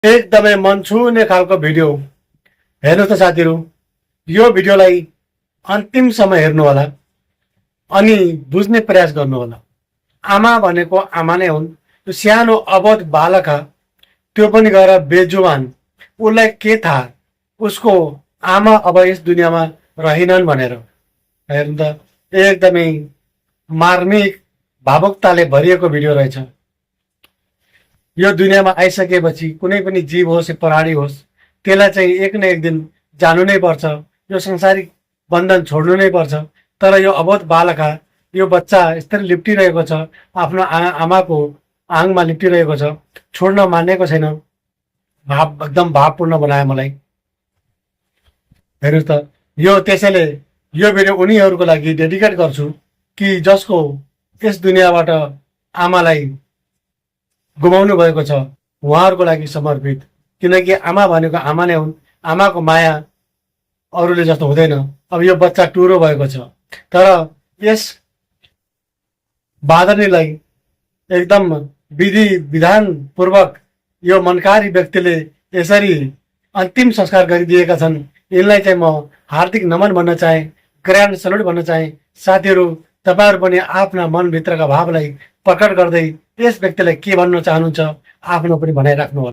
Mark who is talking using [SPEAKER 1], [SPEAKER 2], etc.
[SPEAKER 1] एकदमै मन छुने खालको भिडियो हेर्नु त साथीहरू। यो भिडियोलाई अन्तिमसम्म हेर्नु होला अनि बुझ्ने प्रयास गर्नु होला। आमा भनेको आमा नै हुन्। त्यो सानो अबोध बालक, त्यो पनि गएर बेजुबान, उसलाई के थाहा उसको आमा अब यस दुनियाँमा रहेनन् भनेर। हेर्नु त, एकदमै मार्मिक भावुकताले भरिएको भिडियो रहेछ। यो दुनियाँमा आइसकेपछि कुनै पनि जीव होस् या प्राणी होस्, त्यसलाई चाहिँ एक न एक दिन जानु नै पर्छ। यो संसारिक बन्धन छोड्नु नै पर्छ। तर यो अबोध बालक, यो बच्चा यसरी लिप्टिरहेको छ, आफ्नो आमाको आङमा लिप्टिरहेको छ, छोड्न मानेको छैन। एकदम भावपूर्ण बनायो मलाई। हेर्नुहोस् त, यो त्यसैले यो भिडियो उनीहरूको लागि डेडिकेट गर्छु कि जसको यस दुनियाँबाट आमालाई गुमाउनु भएको छ, उहाँहरूको लागि समर्पित। किनकि आमा भनेको आमा नै हुन्। आमाको माया अरूले जस्तो हुँदैन। अब यो बच्चा टुरो भएको छ, तर यस बादनीलाई एकदम विधि विधानपूर्वक यो मनकारी व्यक्तिले यसरी अन्तिम संस्कार गरिदिएका छन्। यिनलाई चाहिँ म हार्दिक नमन भन्न चाहे, ग्रान्ड सल्युट भन्न चाहे। साथीहरू, तपाईँहरू पनि आफ्ना मनभित्रका भावलाई प्रकट गर्दै यस व्यक्तिलाई के भन्न चाहनुहुन्छ आफ्नो पनि भनाइराख्नु होला।